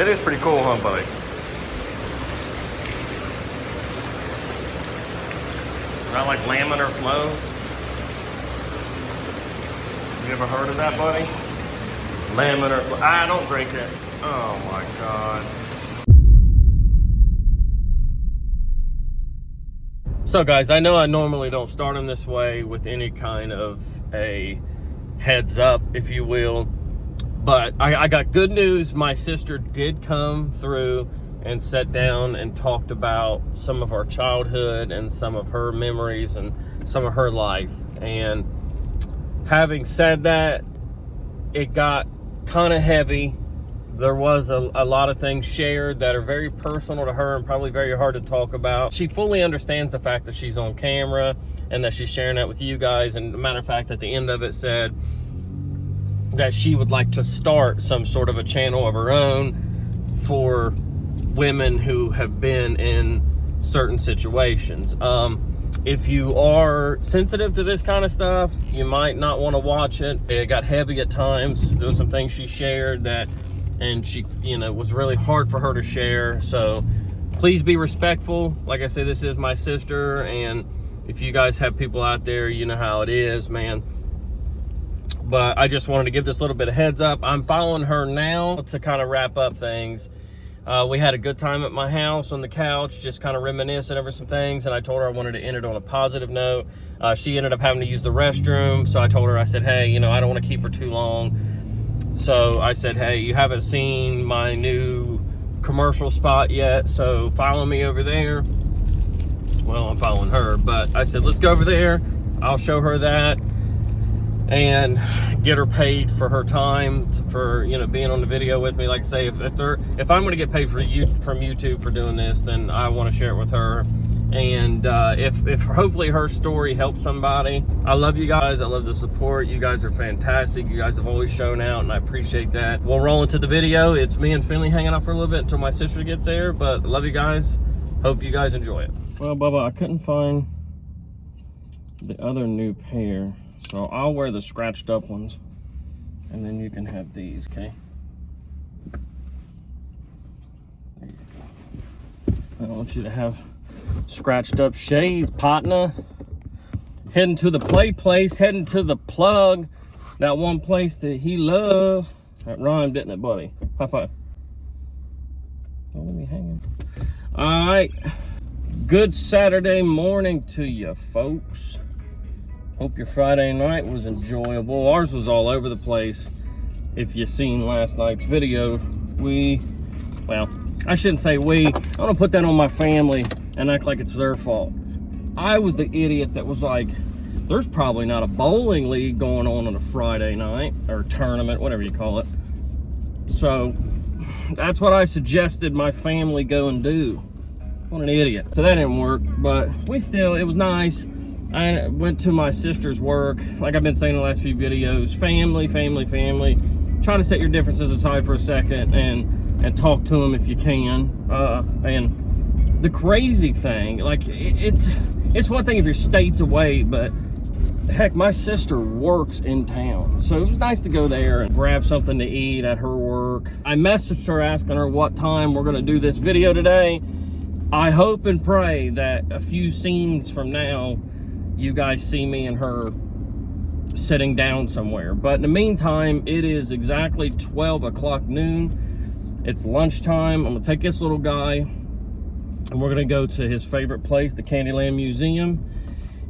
It is pretty cool, huh, buddy? Not like laminar flow. You ever heard of that, buddy? Laminar flow. Ah, don't drink it. Oh my God. So guys, I know I normally don't start them this way with any kind of a heads up, if you will, but I got good news. My sister did come through and sat down and talked about some of our childhood and some of her memories and some of her life. And having said that, it got kind of heavy. There was a lot of things shared that are very personal to her and probably very hard to talk about. She fully understands the fact that she's on camera and that she's sharing that with you guys. And a matter of fact, at the end of it said that she would like to start some sort of a channel of her own for women who have been in certain situations. If you are sensitive to this kind of stuff, you might not want to watch it. It got heavy at times. There was some things she shared that, and she, you know, was really hard for her to share. So please be respectful. Like I said, this is my sister, and if you guys have people out there, you know how it is, man. But I just wanted to give this little bit of heads up. I'm following her now to kind of wrap up things. We had a good time at my house on the couch, just kind of reminiscing over some things, and I told her I wanted to end it on a positive note. She ended up having to use the restroom, so I told her, I said, hey, you know, I don't want to keep her too long. So I said, hey, you haven't seen my new commercial spot yet, so follow me over there. Well, I'm following her, but I said, let's go over there. I'll show her that and get her paid for her time, for, you know, being on the video with me. Like I say, if I'm going to get paid from YouTube for doing this, then I want to share it with her. And if hopefully her story helps somebody. I love you guys. I love the support. You guys are fantastic. You guys have always shown out, and I appreciate that. We'll roll into the video. It's me and Finley hanging out for a little bit until my sister gets there, but I love you guys. Hope you guys enjoy it. Well, Bubba, I couldn't find the other new pair, so I'll wear the scratched up ones, and then you can have these, okay? There you go. I want you to have scratched up shades, partner. Heading to the play place, heading to the plug, that one place that he loves. That rhymed, didn't it, buddy? High five. Don't let me hang. All right. Good Saturday morning to you, folks. Hope your Friday night was enjoyable. Ours was all over the place. If you seen last night's video, well, I shouldn't say we. I want to put that on my family and act like it's their fault. I was the idiot that was like, there's probably not a bowling league going on a Friday night, or tournament, whatever you call it. So that's what I suggested my family go and do. What an idiot. So that didn't work, but it was nice. I went to my sister's work, like I've been saying in the last few videos. Family. Try to set your differences aside for a second and talk to them if you can. And the crazy thing, like, it's one thing if you're states away, but heck, my sister works in town, so it was nice to go there and grab something to eat at her work. I messaged her asking her what time we're gonna do this video today. I hope and pray that a few scenes from now, you guys see me and her sitting down somewhere. But in the meantime, it is exactly 12 o'clock noon. It's lunchtime. I'm gonna take this little guy and we're gonna go to his favorite place, the Candyland Museum,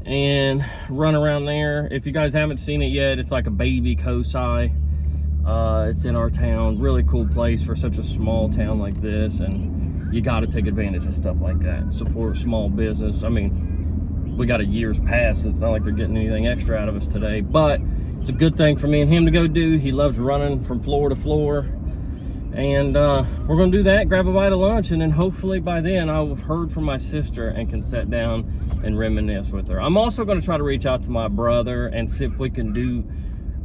and run around there. If you guys haven't seen it yet, it's like a baby Kosai. It's in our town. Really cool place for such a small town like this, and you got to take advantage of stuff like that. Support small business. I mean, we got a year's pass. It's not like they're getting anything extra out of us today, but it's a good thing for me and him to go do. He loves running from floor to floor, and we're gonna do that, grab a bite of lunch, and then hopefully by then I'll have heard from my sister and can sit down and reminisce with her. I'm also gonna try to reach out to my brother and see if we can do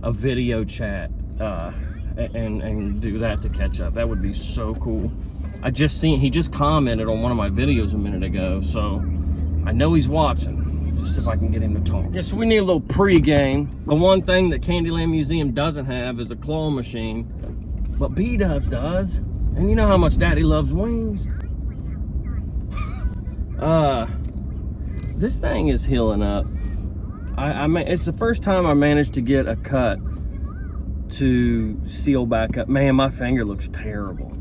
a video chat and do that to catch up. That would be so cool. He just commented on one of my videos a minute ago, so I know he's watching. Just see if I can get him to talk. Yeah, so we need a little pre-game. The one thing that Candyland Museum doesn't have is a claw machine, but B-Dubs does. And you know how much Daddy loves wings. This thing is healing up. It's the first time I managed to get a cut to seal back up. Man, my finger looks terrible.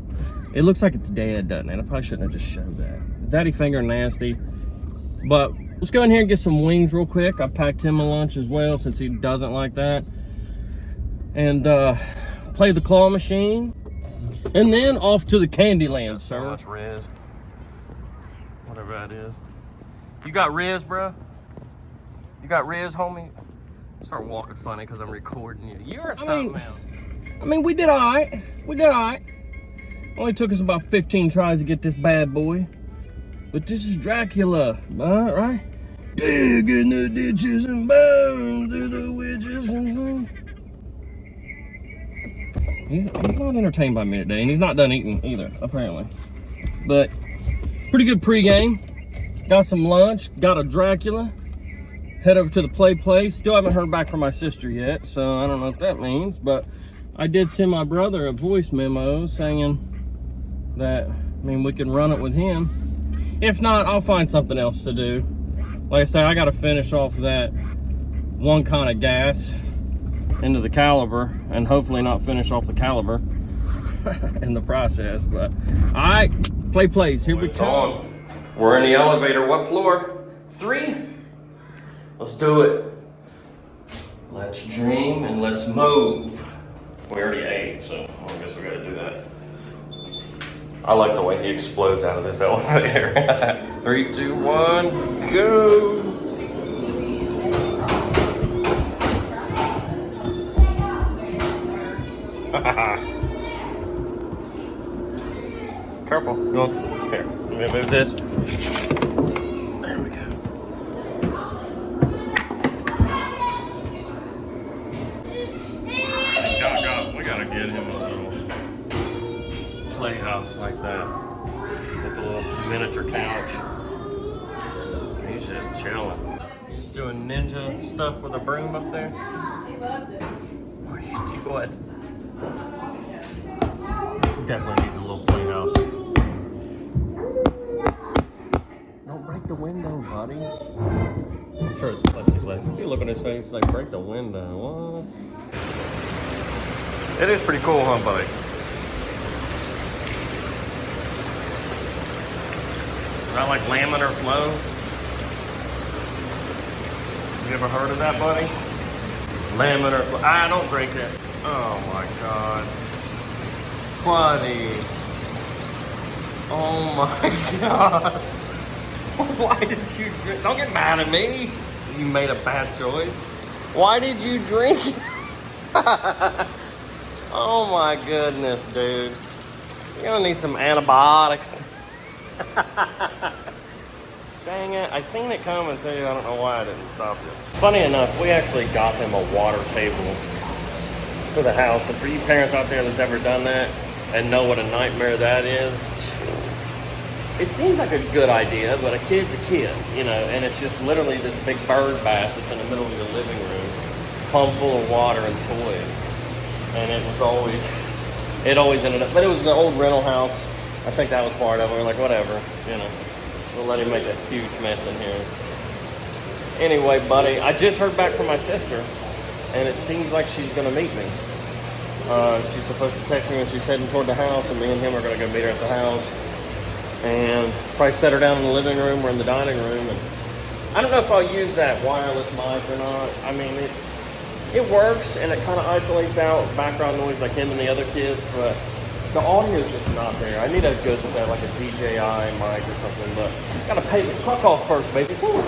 It looks like it's dead, doesn't it? I probably shouldn't have just showed that. Daddy finger nasty. But let's go in here and get some wings real quick. I packed him a lunch as well since he doesn't like that. And play the claw machine. And then off to the Candyland, sir. So much Riz. Whatever that is. You got Riz, bro? You got Riz, homie? Start walking funny because I'm recording you. You're something else. I mean, we did all right. We did all right. Only took us about 15 tries to get this bad boy. But this is Dracula, right? Dig in the ditches and bones to the witches and He's not entertained by me today, and he's not done eating either, apparently. But pretty good pregame. Got some lunch, got a Dracula. Head over to the play place. Still haven't heard back from my sister yet, so I don't know what that means. But I did send my brother a voice memo saying that, we can run it with him. If not, I'll find something else to do. Like I said, I got to finish off that one kind of gas into the caliber and hopefully not finish off the caliber in the process. But all right, play plays, here we go. We're in the elevator. What floor? 3. Let's do it. Let's dream and let's move. We already ate, so I guess we gotta do that. I like the way he explodes out of this elevator. 3, 2, 1, go. Careful. You want? Here, let me move this. There we go. We gotta get him a little playhouse like that with the little miniature couch. He's just chilling. He's doing ninja stuff with a broom up there. He loves it. What are you doing? Definitely needs a little playhouse. Don't break the window, buddy. I'm sure it's plexiglass. See, look at his face. It's like, break the window. What? It is pretty cool, huh, buddy? Is that like laminar flow? You ever heard of that, buddy? Laminar flow. Don't drink it. Oh my God. Buddy. Oh my God. Why did you drink? Don't get mad at me. You made a bad choice. Why did you drink? Oh my goodness, dude. You're gonna need some antibiotics. Dang it. I seen it coming too. I don't know why I didn't stop it. Funny enough, we actually got him a water table for the house. And for you parents out there that's ever done that and know what a nightmare that is, it seems like a good idea, but a kid's a kid, and it's just literally this big bird bath that's in the middle of your living room, pump full of water and toys. And it always ended up, but it was the old rental house. I think that was part of it. We're like, whatever, we'll let him make a huge mess in here. Anyway, buddy, I just heard back from my sister, and it seems like she's gonna meet me. She's supposed to text me when she's heading toward the house, and me and him are gonna go meet her at the house. And probably set her down in the living room or in the dining room. And I don't know if I'll use that wireless mic or not. It works, and it kind of isolates out background noise like him and the other kids, but the audio is just not there. I need a good set, like a DJI mic or something, but gotta pay the truck off first, baby. Woo.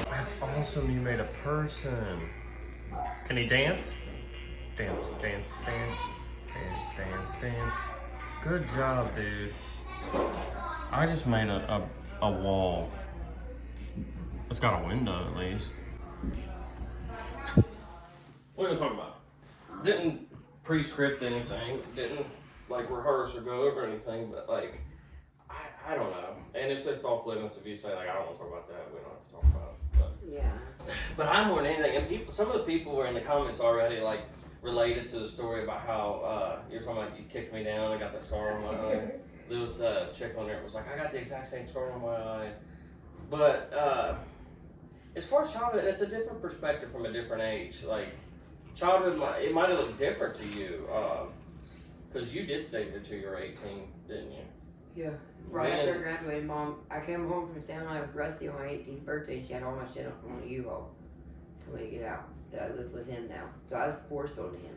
That's awesome, you made a person. Can he dance? Dance, dance, dance, dance, dance, dance. Good job, dude. I just made a wall. It's got a window at least. What are we talking about? Didn't pre-script anything. Didn't rehearse or go over anything. But I don't know. And if it's off limits, if you say I don't want to talk about that, we don't have to talk about it. But, yeah. But I more than anything, and some of the people were in the comments already related to the story about how you're talking about you kicked me down and got that scar on my eye. There was a chick on there that was like, I got the exact same scar on my eye. But as far as childhood, it's a different perspective from a different age. Like, childhood, it might have looked different to you. Because you did stay there till you were 18, didn't you? Yeah. Right after I graduated, Mom, I came home from San Antonio with Rusty on my 18th birthday, and she had all my shit on a U-Haul. Told me to get out. That I live with him now. So I was forced on him.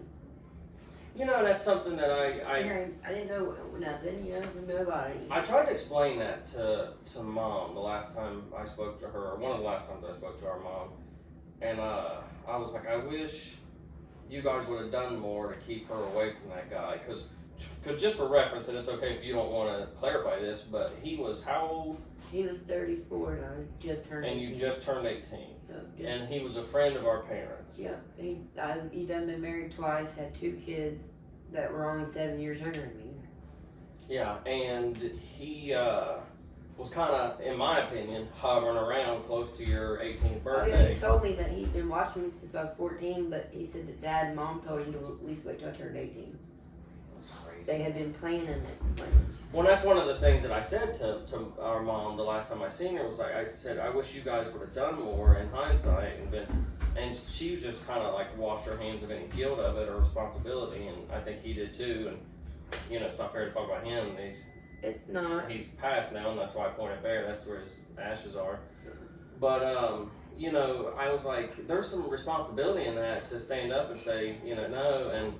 You know, that's something that I didn't know nothing, you know, from nobody. I tried to explain that to Mom the last time I spoke to her, or one of the last times I spoke to our mom. And I was like, I wish you guys would have done more to keep her away from that guy. Because just for reference, and it's okay if you don't want to clarify this, but he was how old? He was 34 and I was just turned 18. And you just turned 18. Yeah, and he was a friend of our parents. Yeah, he done been married twice, had 2 kids that were only 7 years younger than me. Yeah, and he was kind of, in my opinion, hovering around close to your 18th birthday. Oh, yeah, he told me that he'd been watching me since I was 14, but he said that Dad and Mom told him to at least wait till I turned 18. That's crazy. They had been planning it. Well, that's one of the things that I said to our mom the last time I seen her was like, I said, I wish you guys would have done more in hindsight, and she just kind of like washed her hands of any guilt of it or responsibility, and I think he did too. And you know, it's not fair to talk about him. It's not. He's passed now, and that's why I pointed there. That's where his ashes are. But you know, I was like, there's some responsibility in that to stand up and say, you know, no.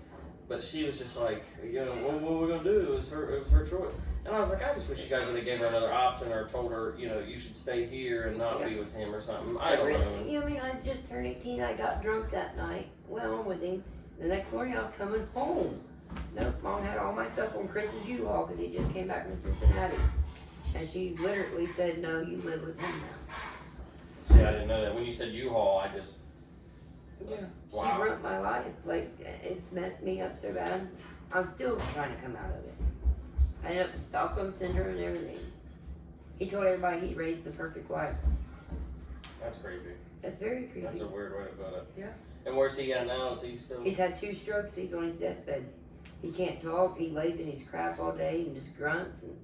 But she was just like, you know, what are we gonna do? It was her choice. And I was like, I just wish you guys would have gave her another option or told her, you know, you should stay here and not be with him or something. I don't know. You know, I mean, I just turned 18. I got drunk that night. Went home with him. The next morning, I was coming home. Nope, Mom had all my stuff on Chris's U-Haul because he just came back from Cincinnati. And she literally said, no, you live with him now. See, I didn't know that. When you said U-Haul, I just... Yeah. Wow. She ruined my life. Like, it's messed me up so bad. I'm still trying to come out of it. I ended up with Stockholm Syndrome and everything. He told everybody he raised the perfect wife. That's creepy. That's very creepy. That's a weird way to put it. Yeah. And where's he at now? Is he still... He's had 2 strokes. He's on his deathbed. He can't talk. He lays in his crap all day and just grunts. And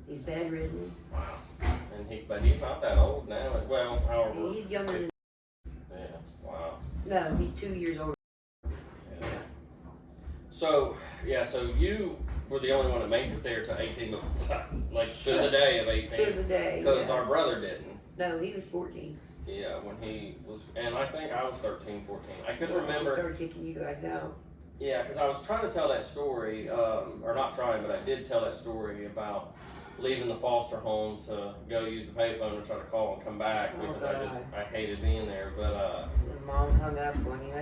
he's bedridden. Wow. But he's not that old now. Well, however... He's younger than... Yeah. Wow. No, he's 2 years older. Yeah. So you were the only one that made it there to 18, like to the day of 18. To the day, because our brother didn't. No, he was 14. Yeah, when he was, and I think I was 13, 14. I couldn't remember. He started kicking you guys out. Yeah, because I was trying to tell that story, or not trying, but I did tell that story about leaving the foster home to go use the payphone to try to call and come back because I hated being there. But the mom hung up on you.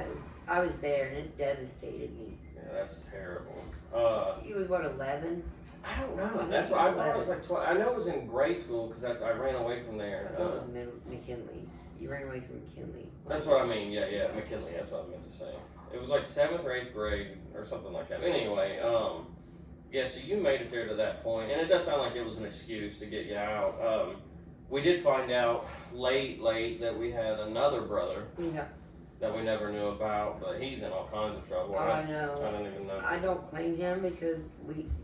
I was there and it devastated me. Yeah, that's terrible. He was what, 11? I don't know. That's what I thought it was like 12. I know it was in grade school because I ran away from there. I thought it was McKinley. You ran away from McKinley. That's what I mean. Yeah, McKinley. That's what I meant to say. It was like 7th or 8th grade or something like that. Anyway, yeah. So you made it there to that point, and it does sound like it was an excuse to get you out. We did find out late that we had another brother. Yeah. That we never knew about, but he's in all kinds of trouble. I know. I don't even know. I don't claim him because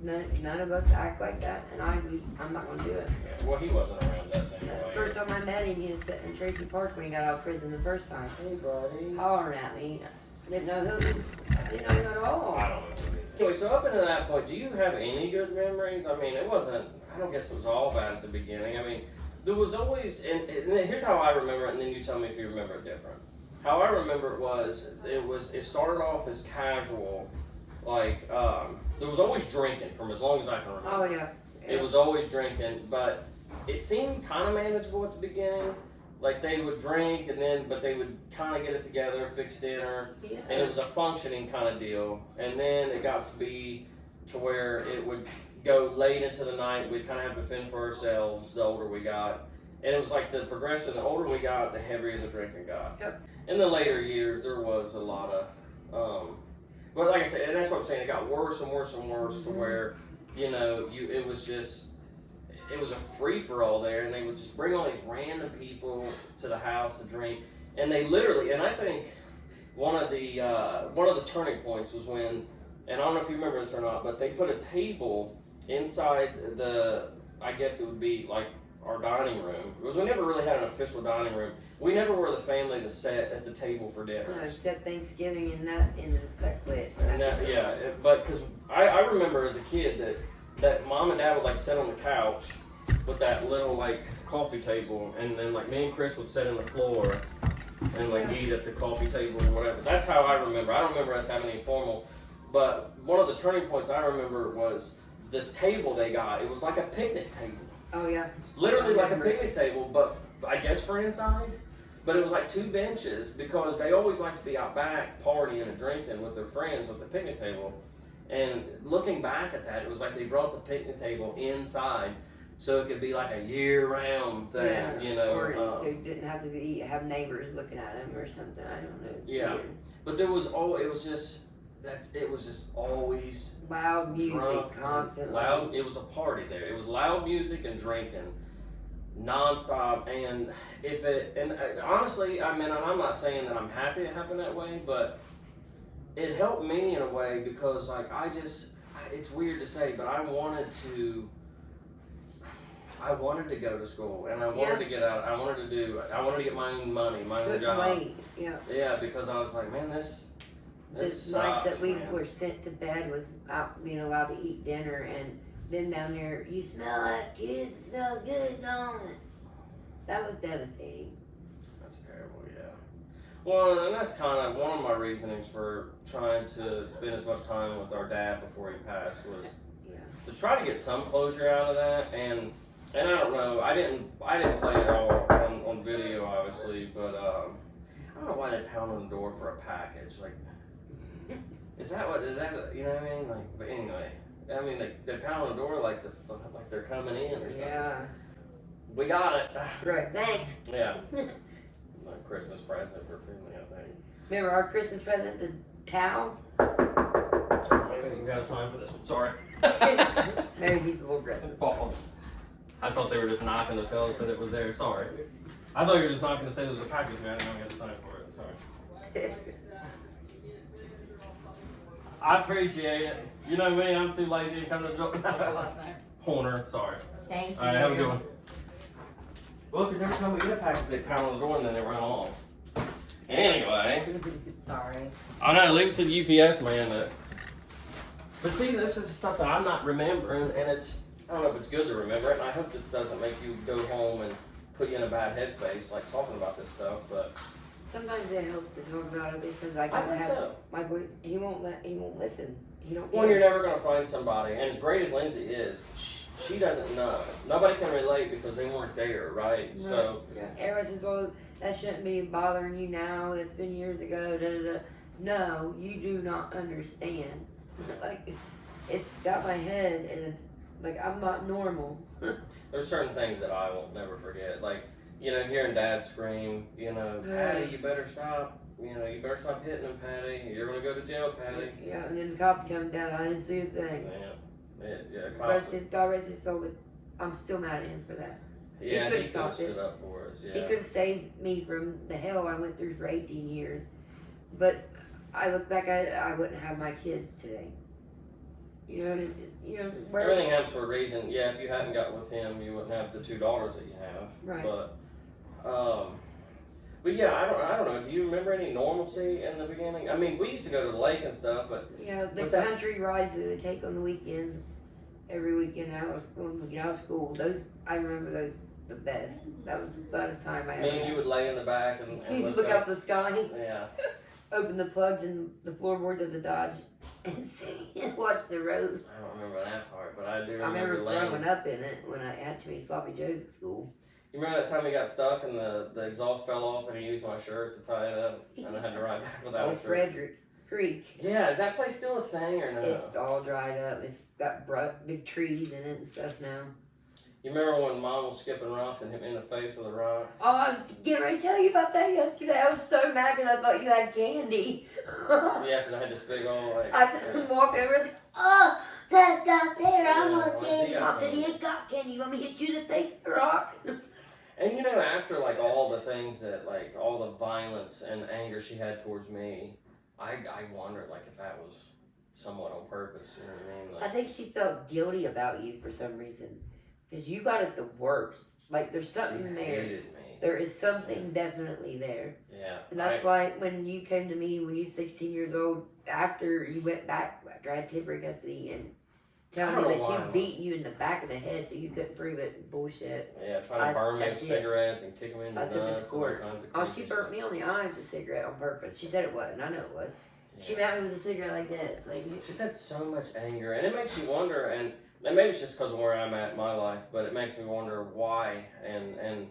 none of us act like that, and I'm not going to do it. Yeah, well, he wasn't around us anyway. The first time I met him, he was sitting in Tracy Park when he got out of prison the first time. Hey, buddy. Hollering at me. I didn't know him. I didn't know him at all. I don't know. Anyway, so up until that point, do you have any good memories? I mean, it wasn't, I don't guess it was all bad at the beginning. I mean, there was always, and here's how I remember it, and then you tell me if you remember it different. How I remember it started off as casual, like, there was always drinking from as long as I can remember. Oh, yeah. It was always drinking, but it seemed kind of manageable at the beginning. Like, they would drink, but they would kind of get it together, fix dinner, and it was a functioning kind of deal. And then it got to be to where it would go late into the night. We'd kind of have to fend for ourselves the older we got. And it was like the progression, the older we got, the heavier the drinking got. Yep. In the later years, there was a lot of, but like I said, and that's what I'm saying, it got worse and worse and worse to where, you know, it was a free-for-all there, and they would just bring all these random people to the house to drink, and they literally, and I think one of the turning points was when, and I don't know if you remember this or not, but they put a table inside I guess it would be like our dining room, because we never really had an official dining room. We never were the family to sit at the table for dinner. No, except Thanksgiving and that quit. But because I remember as a kid that mom and dad would like sit on the couch with that little like coffee table, and then like me and Chris would sit on the floor and like eat at the coffee table or whatever. That's how I remember. I don't remember us having any formal, but one of the turning points I remember was this table they got. It was like a picnic table. Oh yeah. Literally like a picnic table, but I guess for inside. But it was like 2 benches, because they always like to be out back partying and drinking with their friends with the picnic table. And looking back at that, it was like they brought the picnic table inside so it could be like a year-round thing, you know. Or they didn't have to have neighbors looking at them or something. I don't know. It's weird. But it was just always loud music drunk, constantly. Loud. It was a party there. It was loud music and drinking, nonstop. And honestly, I mean, I'm not saying that I'm happy it happened that way, but it helped me in a way, because like it's weird to say, but I wanted to go to school, and I wanted to get out. I wanted to get my own money, my own job. Wait. Yeah. Yeah, because I was like, man, this The sucks, nights that we man. were sent to bed without being allowed to eat dinner, and then down there, you smell that, kids? It smells good, don't it? That was devastating. That's terrible, yeah. Well, and that's kind of one of my reasonings for trying to spend as much time with our dad before he passed, was to try to get some closure out of that. And I don't know, I didn't play it all on video, obviously, but I don't know why they pound on the door for a package. Like, is that what, you know what I mean? Like, but anyway, I mean, they pound on the door like they're coming in or something. Yeah. We got it. Right, thanks. Yeah. A Christmas present for family, I think. Remember our Christmas present, the towel? Maybe you got a sign for this one. Sorry. Maybe he's a little aggressive. I thought they were just knocking to tell us that it was there. Sorry. I thought you were just knocking to say there was a package, man. I didn't know I got a sign for it. Sorry. I appreciate it. You know me, I'm too lazy to come to the door. What's your last name? Horner, sorry. Thank you. All right, have a good one. Well, because every time we get a package, they pound on the door and then they run off. Anyway. Sorry. I know, leave it to the UPS man. But see, this is stuff that I'm not remembering, and I don't know if it's good to remember it, and I hope it doesn't make you go home and put you in a bad headspace, like talking about this stuff, but. Sometimes it helps to talk about it, because I think so. My boy, he won't listen. He don't Well, care. you're never going to find somebody, and as great as Lindsay is, she doesn't know. Nobody can relate because they weren't there, right? Right. So. Yeah. Everyone says, well, that shouldn't be bothering you now. It's been years ago. Da, da, da. No, you do not understand. Like, it's got my head, and like, I'm not normal. There's certain things that I will never forget. Like, you know, hearing Dad scream, you know, Patty, you better stop. You know, you better stop hitting him, Patty. You're going to go to jail, Patty. Yeah, and then the cops come down. I didn't see a thing. God rest his soul, but I'm still mad at him for that. Yeah, he could have stopped stood up for us. Yeah. He could have saved me from the hell I went through for 18 years. But I look back at it, I wouldn't have my kids today. You know, everything happens for a reason. Yeah, if you hadn't got with him, you wouldn't have the 2 daughters that you have. Right. But yeah, I don't know. Do you remember any normalcy in the beginning? I mean, we used to go to the lake and stuff, but yeah, the country rides that they take on the weekends, every weekend when we get out of school. Those I remember those the best. That was the funnest time I ever. Me and you would lay in the back and look out the sky. Yeah. Open the plugs in the floorboards of the Dodge and see and watch the road. I don't remember that part, but I do remember. I remember throwing up in it when I had too many sloppy joes at school. You remember that time he got stuck and the exhaust fell off and he used my shirt to tie it up and I had to ride back without a shirt? Frederick Creek. Yeah, is that place still a thing or no? It's all dried up. It's got big trees in it and stuff now. You remember when Mom was skipping rocks and hit me in the face with a rock? Oh, I was getting ready to tell you about that yesterday. I was so mad because I thought you had candy. Yeah, because I had this big old like. I walked over and was like, oh, that's not there. I want candy. Mom said, he ain't got candy. You want me to hit you in the face with a rock? And you know, after like all the things that like all the violence and anger she had towards me, I wondered like if that was somewhat on purpose. You know what I mean? Like, I think she felt guilty about you for some reason, because you got it the worst. Like there's something she there. hated me. There is something definitely there. Yeah. And that's why when you came to me when you were 16 years old, after you went back after I had temporary custody and telling me that she beat you in the back of the head so you couldn't prove it, bullshit. Yeah, trying to burn me with cigarettes and kick me in the nuts. I took it to court. Oh, she burnt stuff. me on the eye with a cigarette on purpose. She said it wasn't. I know it was. Yeah. She got me with a cigarette like this. Like she said so much anger, and it makes you wonder. And maybe it's just because of where I'm at in my life, but it makes me wonder why and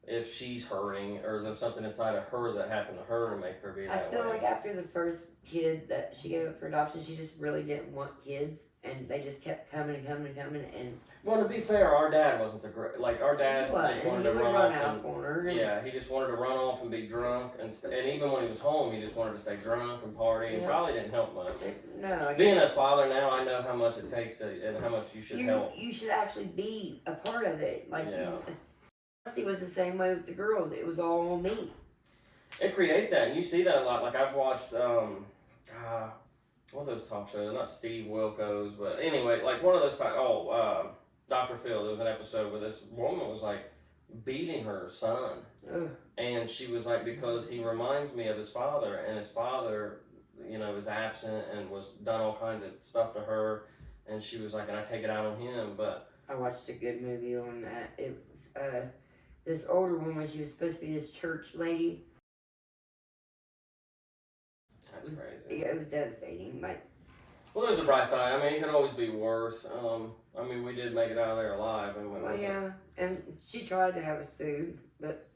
if she's hurting or is there something inside of her that happened to her to make her be that way. I feel like after the first kid that she gave up for adoption, she just really didn't want kids, and they just kept coming and coming and coming. And well, to be fair, our dad wasn't the great. Like our dad just wanted to run off and he just wanted to run off and be drunk and even when he was home, he just wanted to stay drunk and party and probably didn't help much. No, being a father now, I know how much it takes and how much you should help. You should actually be a part of it. Like it was the same way with the girls. It was all on me. It creates that, and you see that a lot. Like I've watched, what are those talk shows? Not Steve Wilkos, but anyway, like one of those. Dr. Phil. There was an episode where this woman was like beating her son, and she was like, because he reminds me of his father, and his father, was absent and was done all kinds of stuff to her, and she was like, and I take it out on him, but. I watched a good movie on that. It was this older woman. She was supposed to be this church lady. That's crazy. Yeah, it was devastating. Like, well, there's a bright side. I mean, it could always be worse. I mean, we did make it out of there alive. And she tried to have us food, but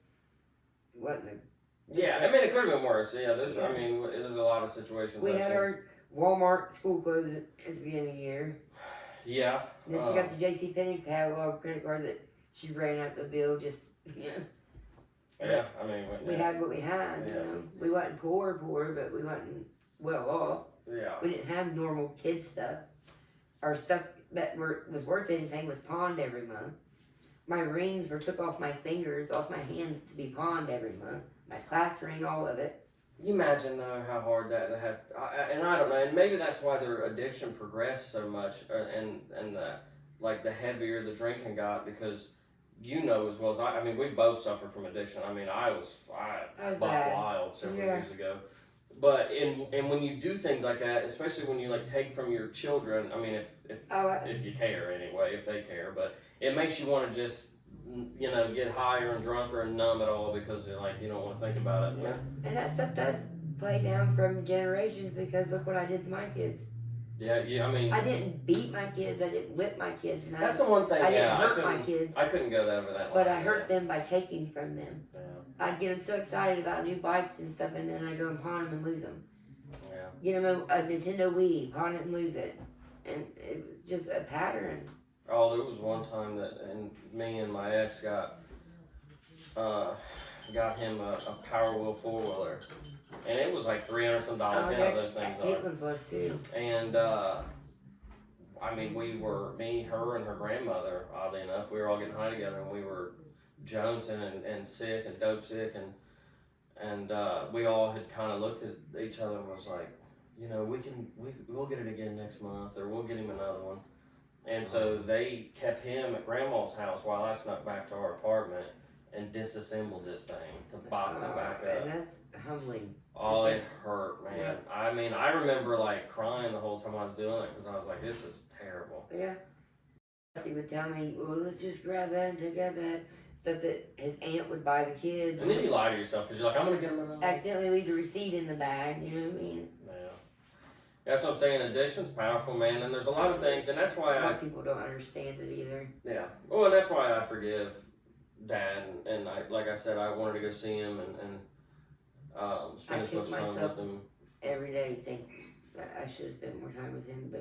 it wasn't. Yeah, I mean, it could have been worse. Yeah, I mean, there's a lot of situations. We had our Walmart school clothes at the beginning of the year. Yeah. And then she got the JCPenney catalog credit card that she ran out the bill just, Yeah, I mean. We had what we had, We wasn't poor, but we wasn't well off. Yeah. We didn't have normal kid stuff. Our stuff that was worth anything was pawned every month. My rings were took off my fingers, off my hands to be pawned every month. My class ring, all of it. You imagine though how hard that had, and I don't know, and maybe that's why their addiction progressed so much, and the heavier the drinking got, because as well as I mean, we both suffered from addiction. I mean, I was buck wild several years ago, but and when you do things like that, especially when you like take from your children, I mean, if you care anyway, if they care, but it makes you want to just. Get higher and drunker and numb it all because you don't want to think about it. Yeah. And that stuff does play down from generations, because look what I did to my kids. Yeah, I mean. I didn't beat my kids. I didn't whip my kids. And that's the one thing. I didn't hurt my kids. I couldn't go over that line. But I hurt them by taking from them. Yeah. I'd get them so excited about new bikes and stuff, and then I'd go and pawn them and lose them. Yeah. Get them a Nintendo Wii, pawn it and lose it. And it was just a pattern. Oh, there was one time that me and my ex got him a Power Wheel 4-wheeler, and it was like $300 those things. Caitlin's was too. And I mean, we were me, her, and her grandmother. Oddly enough, we were all getting high together, and we were jonesing and sick and dope sick, and we all had kind of looked at each other and was like, we'll get it again next month, or we'll get him another one. And so they kept him at Grandma's house while I snuck back to our apartment and disassembled this thing to box it back up. And that's humbling. Oh, it hurt, man. Yeah. I mean, I remember like crying the whole time I was doing it because I was like, this is terrible. Yeah. He would tell me, well, let's just grab that and take that back. Stuff that his aunt would buy the kids. And then you lie to yourself because you're like, I'm going to get him another. Accidentally leave the receipt in the bag, you know what I mean? That's what I'm saying. Addiction's powerful, man, and there's a lot of things, and that's why a lot of people don't understand it either. Yeah. Well, and that's why I forgive Dad, and like I said, I wanted to go see him and spend as much time with him. Every day, think I should have spent more time with him,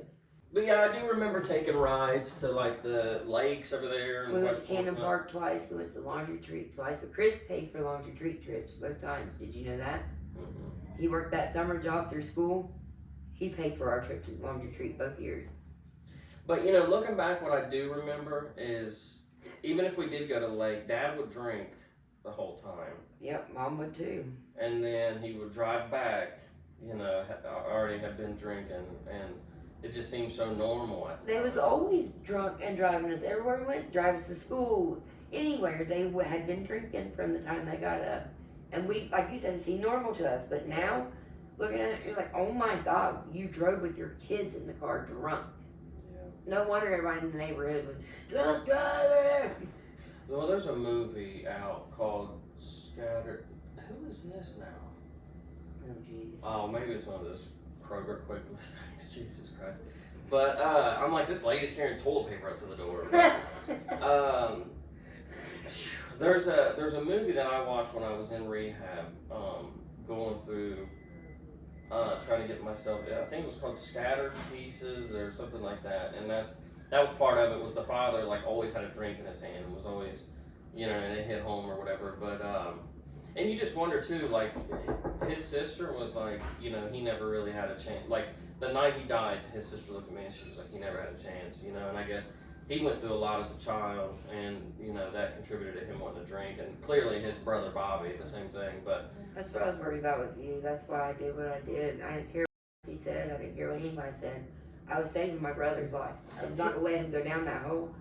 but yeah, I do remember taking rides to like the lakes over there. We went to Cannon Park twice. We went to the laundry treat twice, but Chris paid for laundry treat trips both times. Did you know that? Mm-hmm. He worked that summer job through school. He paid for our trip to the laundry treat both years. But looking back, what I do remember is even if we did go to the lake, Dad would drink the whole time. Yep, Mom would too. And then he would drive back, you know, already had been drinking, and it just seemed so normal. They was always drunk and driving us everywhere we went, drive us to school, anywhere. They had been drinking from the time they got up. And we, like you said, it seemed normal to us. But now, looking at it, you're like, oh my God, you drove with your kids in the car drunk. Yeah. No wonder everybody in the neighborhood was, drunk driver! Well, there's a movie out called Scattered. Who is this now? Oh, jeez. Oh, maybe it's one of those Kroger quick list things. Jesus Christ. But I'm like, this lady's carrying toilet paper up to the door. But, there's a movie that I watched when I was in rehab, going through, trying to get myself. I think it was called Scattered Pieces or something like that, and that was part of it. Was the father like always had a drink in his hand and was always, you know, and it hit home or whatever. But and you just wonder too, like his sister was like, you know, he never really had a chance. Like the night he died, his sister looked at me and she was like, he never had a chance, you know. And I guess he went through a lot as a child, and you know that contributed to him wanting to drink. And clearly his brother Bobby, the same thing. But that's what I was worried about with you. That's why I did what I did. I didn't care what he said. I didn't care what anybody said. I was saving my brother's life. I was not gonna let him go down that hole.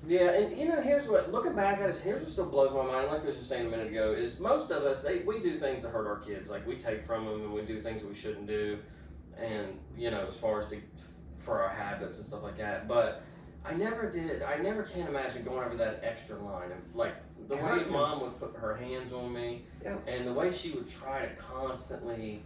yeah, and you know, here's what, looking back at us, here's what still blows my mind, like I was just saying a minute ago, is most of us, we do things to hurt our kids. Like, we take from them and we do things we shouldn't do, and, you know, as far as for our habits and stuff like that. But I never can't imagine going over that extra line. And, like, the way Mom would put her hands on me, and the way she would try to constantly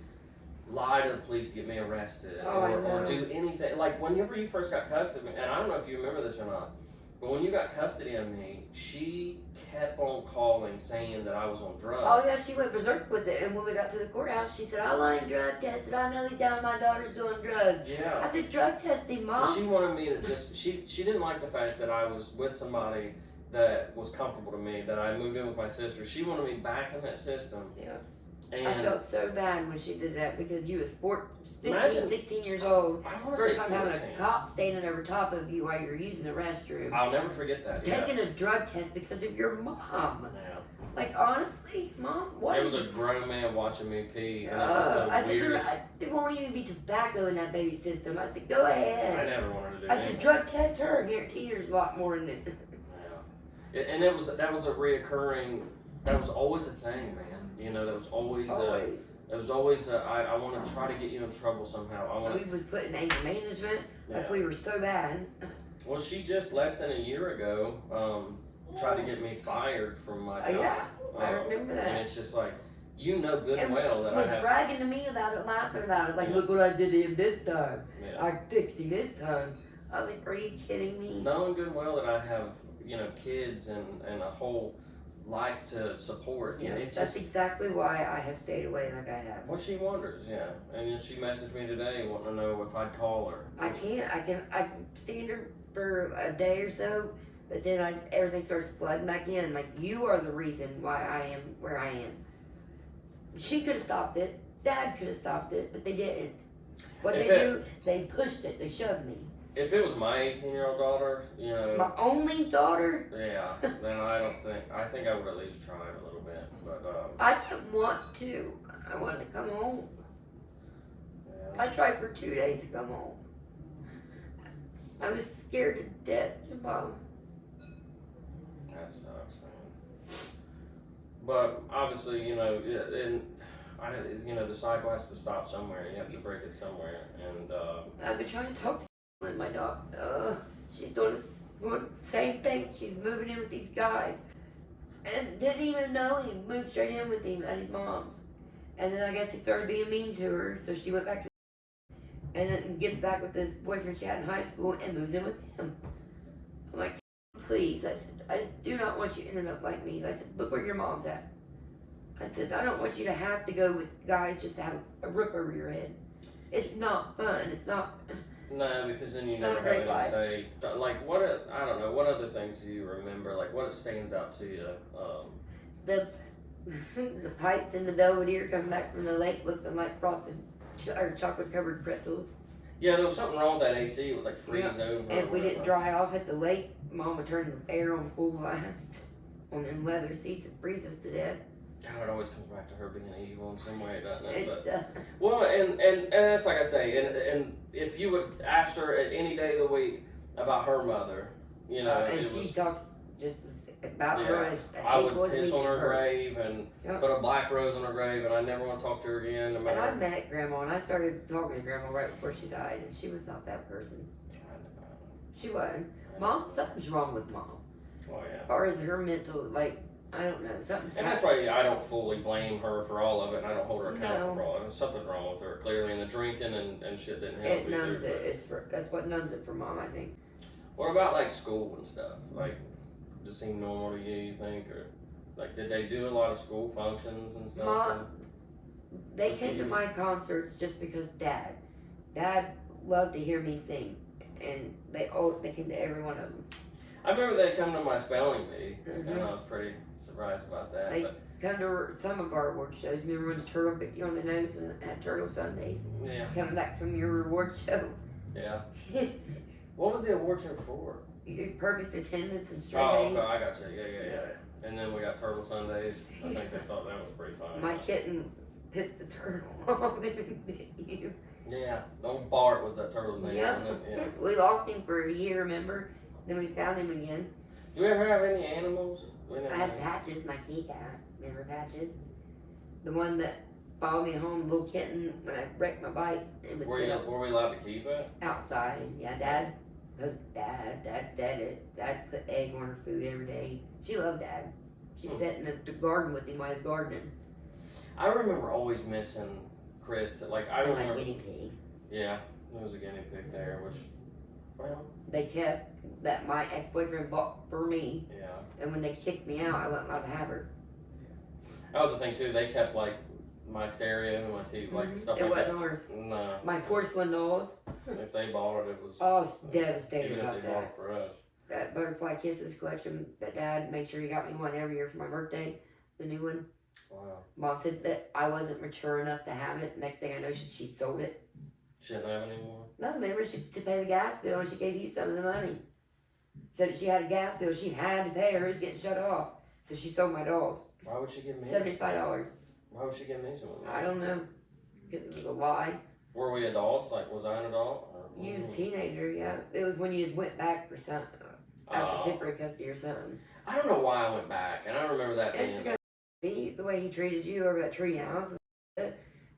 lie to the police to get me arrested, or do anything. Like, whenever you first got custody, and I don't know if you remember this or not, but when you got custody of me, she kept on calling saying that I was on drugs. Oh yeah, she went berserk with it. And when we got to the courthouse, she said, I want drug tested. I know he's down. My daughter's doing drugs. Yeah. I said, drug testing, Mom. She wanted me to just, she didn't like the fact that I was with somebody that was comfortable to me, that I moved in with my sister. She wanted me back in that system. Yeah. And I felt so bad when she did that, because you was 15, Imagine, 16 years old. First time 14. having a cop standing over top of you while you're using the restroom. I'll never forget that. Taking a drug test because of your mom. Yeah. Like, honestly, Mom, what? There was a grown man watching me pee, and it was the I weirdest. said, there won't even be tobacco in that baby system. I said, go ahead. I never wanted to do I anything. said, drug test her. I guarantee there's a lot more than it. Yeah. And that was a reoccurring, that was always a thing, man. You know, that was always. It was always, I want to try to get you in trouble somehow. We was putting anger management, like we were so bad. Well, she just less than a year ago tried to get me fired from my job. Yeah, I remember that. And it's just like, you know good and well that was I have. bragging to me about it, laughing about it. Like, look what I did to him this time. Yeah. I fixed him this time. I was like, are you kidding me? Knowing good and well that I have, you know, kids and a whole life to support. Yeah, it's that's just, exactly why I have stayed away like I have. Well, she wonders, yeah. And she messaged me today wanting to know if I'd call her. I can stand her for a day or so, but then everything starts flooding back in. Like, you are the reason why I am where I am. She could have stopped it. Dad could have stopped it, but they didn't. What they pushed it. They shoved me. If it was my 18-year-old daughter, you know. My only daughter? Yeah, then I think I would at least try a little bit, but I didn't want to. I wanted to come home. Yeah. I tried for 2 days to come home. I was scared to death, Mom. That sucks, man. But obviously, you know, the cycle has to stop somewhere. You have to break it somewhere, and I've been trying to talk to and my dog. She's doing the same thing. She's moving in with these guys, and didn't even know him. Moved straight in with him at his mom's, and then I guess he started being mean to her, so she went back to, and then gets back with this boyfriend she had in high school and moves in with him. I'm like, please, I said, I just do not want you ending up like me. I said, look where your mom's at. I said, I don't want you to have to go with guys just to have a roof over your head. It's not fun. It's not. No, because then you It's never not a have great any life. say. Like, I don't know, what other things do you remember? Like, what stands out to you? The pipes in the Belvedere coming back from the lake looking like frosted or chocolate covered pretzels. Yeah, there was something wrong with that AC. It would like freeze over. And if we didn't dry off at the lake, Mom would turn the air on full blast. on them leather seats and freeze us to death. God, it always comes back to her being evil in some way, doesn't it? It, But, well, and that's like I say, and if you would ask her at any day of the week about her mother, you know, and it she was, talks just about yeah, her as I hate would boys piss meet on her her. grave and put a black rose on her grave, and I never want to talk to her again. No And matter. I met Grandma, and I started talking to Grandma right before she died, and she was not that person. She wasn't. Mom, something's wrong with Mom. Oh yeah. As far as her mental, like, I don't know, something's And that's why I don't fully blame her for all of it, and I don't hold her accountable No. for all of it. Something's wrong with her, clearly, and the drinking and shit didn't help. It numbs it. It's for, that's what numbs it for Mom, I think. What about like school and stuff? Like, does it seem normal to you think, or like did they do a lot of school functions and stuff? Mom, they came to my concerts just because Dad loved to hear me sing, and they came to every one of them. I remember they come to my spelling bee, Mhm. and I was pretty surprised about that. They But come to some of our award shows. Remember when the turtle bit you on the nose and had Turtle Sundays? yeah, Coming back from your reward show. yeah. What was the award show for? Your perfect attendance and straight Oh, A's. okay, I got you. Yeah. And then we got Turtle Sundays. I think they thought that was pretty funny. My kitten pissed the turtle off and it bit you. Yeah, old Bart was that turtle's name, Yeah. wasn't it? Yeah. We lost him for a year, remember? Then we found him again. Do you ever have any animals? We never I had had. Patches, my kitty cat. Remember Patches? The one that followed me home, little kitten, when I wrecked my bike. It would sit up Were we allowed to keep it? outside. Yeah, Dad. Because Dad fed it. Dad put egg on her food every day. She loved Dad. She'd sit in the garden with him while he's gardening. I remember always missing Chris. That like I And my remember. guinea pig. Yeah, there was a guinea pig there, which, well, They kept that my ex-boyfriend bought for me, yeah. and when they kicked me out, I wasn't allowed to have her. That was the thing too. They kept like my stereo and my TV, like stuff It like wasn't that. ours. No. My porcelain dolls. If they bought it, it was. I was devastated Even if about they bought that. it for us. That Butterfly Kisses collection that Dad made sure he got me one every year for my birthday, the new one. Wow. Mom said that I wasn't mature enough to have it. Next thing I know, she sold it. She didn't have any more. No, remember, to pay the gas bill, and she gave you some of the money. Said that she had a gas bill, she had to pay her, it was getting shut off. So she sold my dolls. Why would she give me? $75. Why would she give me some? I don't know. Because it was a lie. Were we adults? Like, was I an adult? Or You was a teenager, yeah. It was when you went back for something. After temporary custody or something. I don't know why I went back, and I remember that It's being. because the way he treated you over at Treehouse.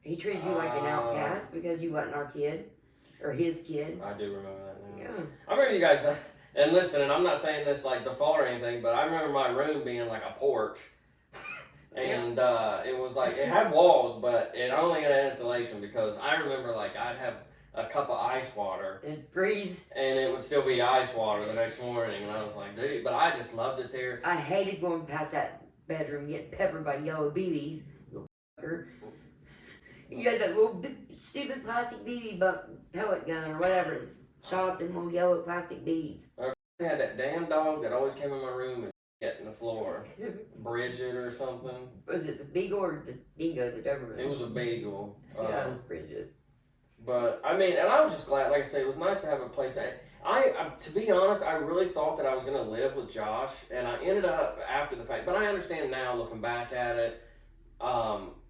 He treated you like an outcast because you wasn't our kid. Or his kid. I do remember that now. Yeah. I remember you guys, and listen, and I'm not saying this like the fault or anything, but I remember my room being like a porch. And it was like, it had walls, but it only had insulation because I remember like I'd have a cup of ice water. And freeze. And it would still be ice water the next morning. And I was like, dude, but I just loved it there. I hated going past that bedroom getting peppered by yellow BBs. Little fucker. You had that little stupid plastic BB pellet gun or whatever. It's shot up in little yellow plastic beads. I had that damn dog that always came in my room and shit in the floor. Bridget or something. Was it the Beagle or the Dingo, the Doberman? It was a beagle. Yeah, it was Bridget. But I mean, and I was just glad. Like I say, it was nice to have a place. I to be honest, I really thought that I was gonna live with Josh, and I ended up after the fact. But I understand now, looking back at it,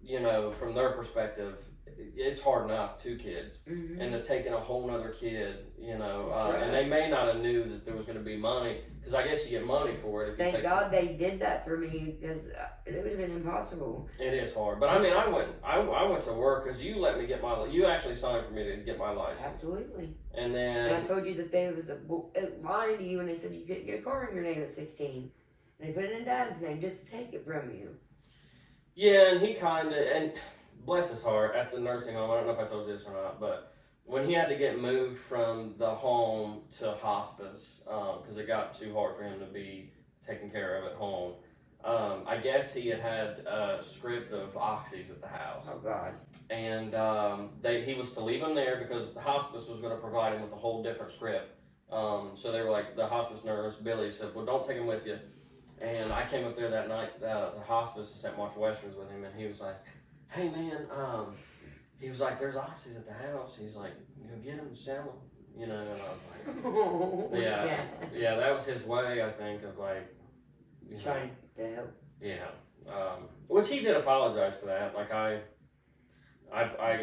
you know, from their perspective, it's hard enough, 2 kids, Mm-hmm. and to take in a whole nother kid, you know, Right. and they may not have knew that there was going to be money, because I guess you get money for it if you Thank take. God they did that for me because it would have been impossible. It is hard, but I mean, I went to work because you let me get my. You actually signed for me to get my license, Absolutely. and And I then told you that they was lying to you when they said you couldn't get a car in your name at 16. And they put it in Dad's name just to take it from you. yeah, and he kind of and bless his heart at the nursing home. I don't know if I told you this or not, but when he had to get moved from the home to hospice because it got too hard for him to be taken care of at home. I guess he had a script of oxys at the house. Oh, God. And he was to leave him there because the hospice was going to provide him with a whole different script. So they were like, the hospice nurse, Billy, said, well, don't take him with you. And I came up there that night, the hospice, and sat and watched Westerns with him, and he was like, hey, man, he was like, there's oxys at the house. He's like, you know, get them and sell them, you know, and I was like, yeah, that was his way, I think, of like, trying to help. Yeah. Which he did apologize for that. Like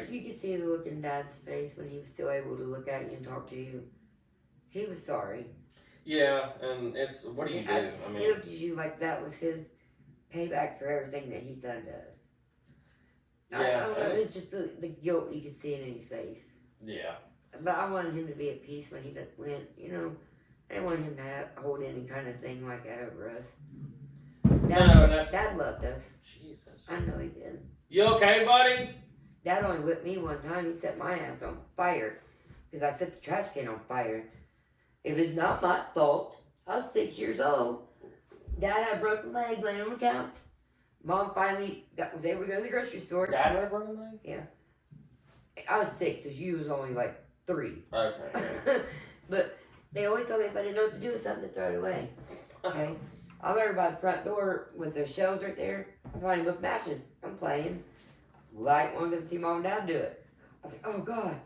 You could see the look in Dad's face when he was still able to look at you and talk to you. He was sorry. Yeah, and it's, what do you do? I mean, he looked at you like that was his payback for everything that he's done to us. yeah. I don't know, it's just the guilt you could see in his face. Yeah. But I wanted him to be at peace when he went, you know. I didn't want him to hold any kind of thing like that over us. Dad loved us. Jesus. I know he did. You okay, buddy? Dad only whipped me one time. He set my ass on fire because I set the trash can on fire. It was not my fault. I was 6 years old. Dad had a broken leg laying on the couch. Mom finally was able to go to the grocery store. Dad had a broken leg? Yeah. I was 6, so she was only like 3. Okay. But they always told me if I didn't know what to do with something, to throw it away. Okay? I'm over by the front door with the shelves right there. I'm finding book matches. I'm playing. Like, wanted to see Mom and Dad do it. I was like, oh God.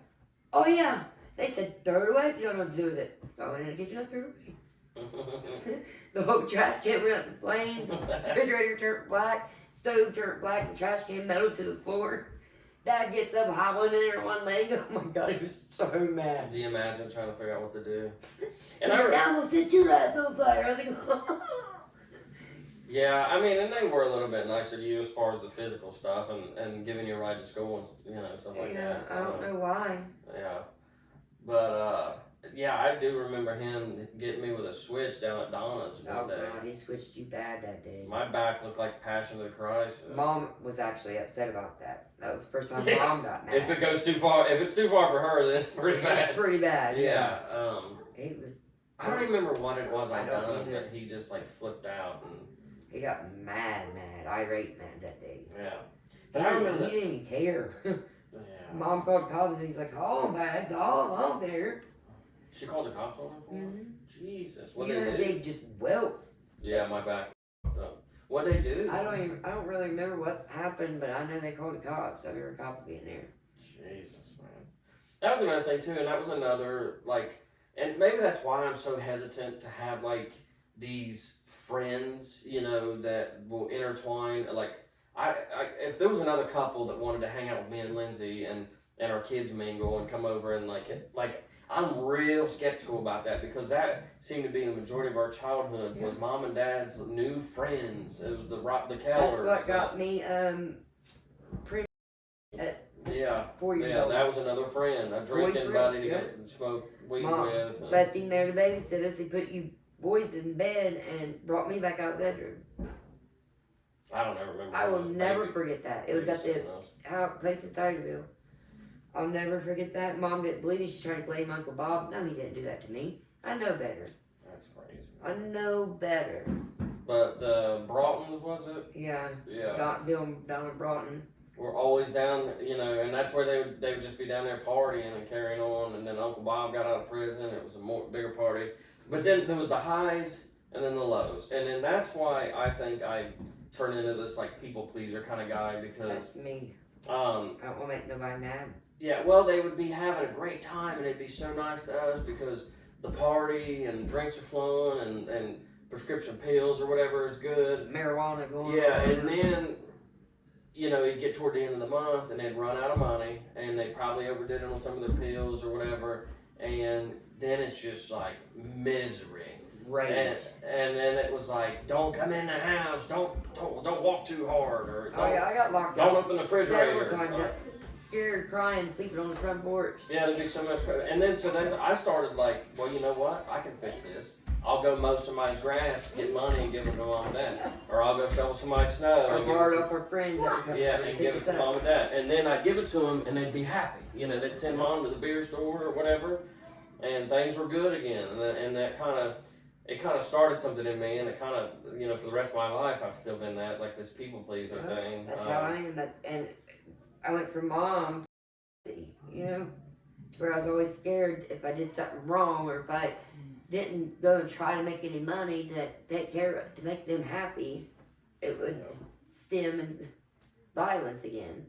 Oh yeah. They said, throw it away if you don't know what to do with it. So I went in the kitchen and threw it away. The whole trash can went up in flames. The refrigerator turned black. Stove turned black. The trash can melted to the floor. Dad gets up hobbling in there one leg. Oh my God, he was so mad. Do you imagine trying to figure out what to do? And I almost set your ass on fire. I was like, yeah, I mean, and they were a little bit nicer to you as far as the physical stuff and giving you a ride to school and, you know, stuff like that. I don't know why. Yeah. But, yeah, I do remember him getting me with a switch down at Donna's one day. God, he switched you bad that day. My back looked like Passion of the Christ. Mom was actually upset about that. That was the first time Mom got mad. If it's too far for her, then it's pretty bad. It's pretty bad. Yeah. He was. I don't even remember what it was I done, either. but he just like flipped out and he got mad, irate mad that day. Yeah. But I remember he didn't even care. Yeah. Mom called cops and he's like, "Oh, man, call him there." She called the cops on him for him? Jesus. What you they had do? big just welts. Yeah, my back fucked up. What they do? I don't really remember what happened, but I know they called the cops. I remember cops being there. Jesus, man. That was another thing too, and that was another like, and maybe that's why I'm so hesitant to have like these friends, you know, that will intertwine. Like, I if there was another couple that wanted to hang out with me and Lindsay and our kids mingle and come over and like I'm real skeptical about that because that seemed to be the majority of our childhood was mom and dad's new friends. It was the Kellers. That's what got me pretty at 4 years old. That was another friend, a drinking buddy to get smoke weed Mom with. left him there to babysit us. He put you boys in bed and brought me back out of the bedroom. I don't ever remember. I will never forget that. It was at the place in Tigerville. I'll never forget that. Mom didn't believe me. She tried to blame Uncle Bob. No, he didn't do that to me. I know better. That's crazy. I know better. But the Broughtons, was it? Yeah. Yeah. Bill and Donna Broughton. We're always down, you know, and that's where they would just be down there partying and carrying on. And then Uncle Bob got out of prison. It was a bigger party. But then there was the highs and then the lows. And then that's why I think I turned into this like people pleaser kind of guy because that's me. I don't want to make nobody mad. Yeah, well, they would be having a great time, and it'd be so nice to us because the party and drinks are flowing, and prescription pills or whatever is good. Marijuana going on. Yeah, and then, you know, it'd get toward the end of the month, and they'd run out of money, and they probably overdid it on some of their pills or whatever, and then it's just like misery. Right. And then it was like, don't come in the house, don't walk too hard, or I got locked don't out open the refrigerator. Several times. Scared, crying, sleeping on the front porch. Yeah, there'd be so much. And then I started like, well, you know what? I can fix this. I'll go mow somebody's grass, get money, and give it to mom and dad. Or I'll go shovel somebody's snow. Or borrow it for friends that would come and give it to mom and dad. And then I'd give it to them, and they'd be happy. You know, they'd send mom to the beer store or whatever, and things were good again. And that it kind of started something in me, and it kind of, you know, for the rest of my life, I've still been that, like this people pleaser thing. That's how I am. And I went from mom, you know, to where I was always scared if I did something wrong or if I didn't go and try to make any money to take care of, to make them happy, it would stem in violence again.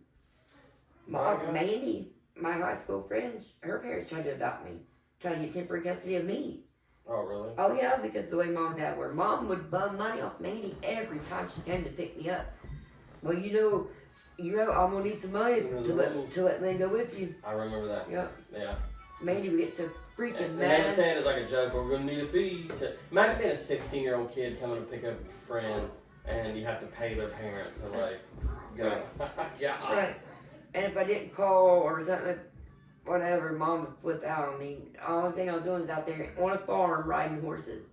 Mandy, my high school friend, her parents tried to adopt me, trying to get temporary custody of me. Oh, really? Oh yeah, because the way mom and dad were. Mom would bum money off Mandy every time she came to pick me up. Well, I'm gonna need some money to let Lynn go with you. I remember that. Yep. Yeah. Mandy would get so freaking And mad. they would say it as like a joke, we're going to need a fee. Imagine being a 16-year-old kid coming to pick up a friend and you have to pay their parent to like go. Yeah. Right. And if I didn't call or something, whatever, mom would flip out on me. The only thing I was doing was out there on a farm riding horses.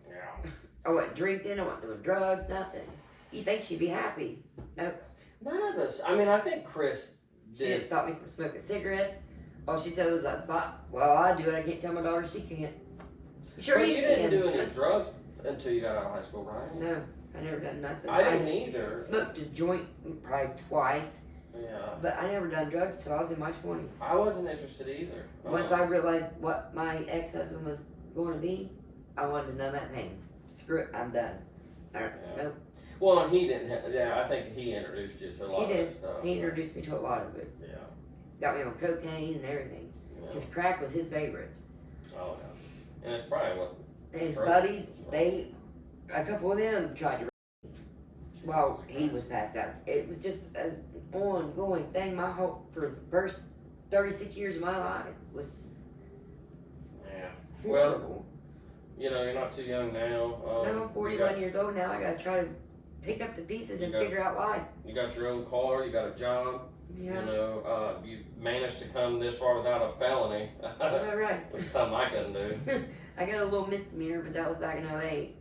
Yeah. I wasn't drinking, I wasn't doing drugs, nothing. You think she'd be happy? Nope. None of us. I mean, I think Chris She didn't stop me from smoking cigarettes. All she said was, well, I do it. I can't tell my daughter she can't. Sure, but you didn't do any can. drugs until you got out of high school, right? No, I never done nothing. I didn't either. Smoked a joint probably twice. Yeah. But I never done drugs till I was in my 20s. I wasn't interested either. Once I realized what my ex-husband was going to be, I wanted to know that thing. Screw it, I'm done. Nope. Well, and he didn't. I think he introduced you to a lot of that stuff. He introduced me to a lot of it. Yeah. Got me on cocaine and everything. Yeah. His crack was his favorite. Oh yeah. And it's probably what His buddies, a couple of them tried to. Well, he was passed out. It was just an ongoing thing. My hope for the first 36 years of my life was. Yeah. Horrible. Well, you're not too young now. No, I'm 41 years old now. I gotta try to pick up the pieces and figure out life. You got your own car. You got a job. Yeah. You managed to come this far without a felony. Right. Something I couldn't do. I got a little misdemeanor, but that was back in 2008.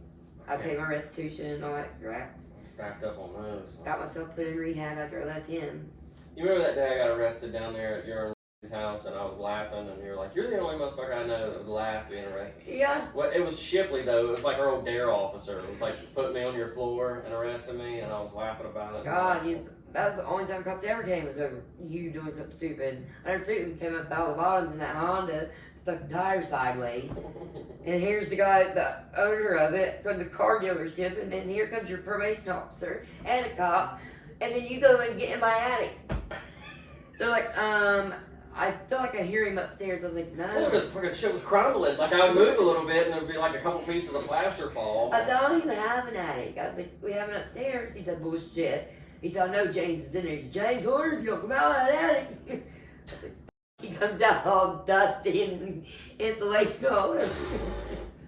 I paid my restitution and all that crap. Stacked up on those. Got myself put in rehab after I left him. You remember that day I got arrested down there at your house and I was laughing and you were like, "You're the only motherfucker I know that would laugh being arrested." Yeah. Well, it was Shipley though. It was like our old dare officer. It was like putting me on your floor and arresting me, and I was laughing about it. God, that was the only time cops ever came was over you doing something stupid. I never forget when we came up out of the bottoms in that Honda, fucking tire sideways. And here's the guy, the owner of it, from the car dealership, and then here comes your probation officer and a cop, and then you go and get in my attic. They're like, I feel like I hear him upstairs. I was like, no. Well, the fucking shit was crumbling. Like I would move a little bit and there'd be like a couple pieces of plaster fall. I said, I don't even have an attic. I was like, we have it upstairs. He said, bullshit. He said, I know James is in there. He said, James ordered you to come out of that attic. I was like, he comes out all dusty and insulation all over.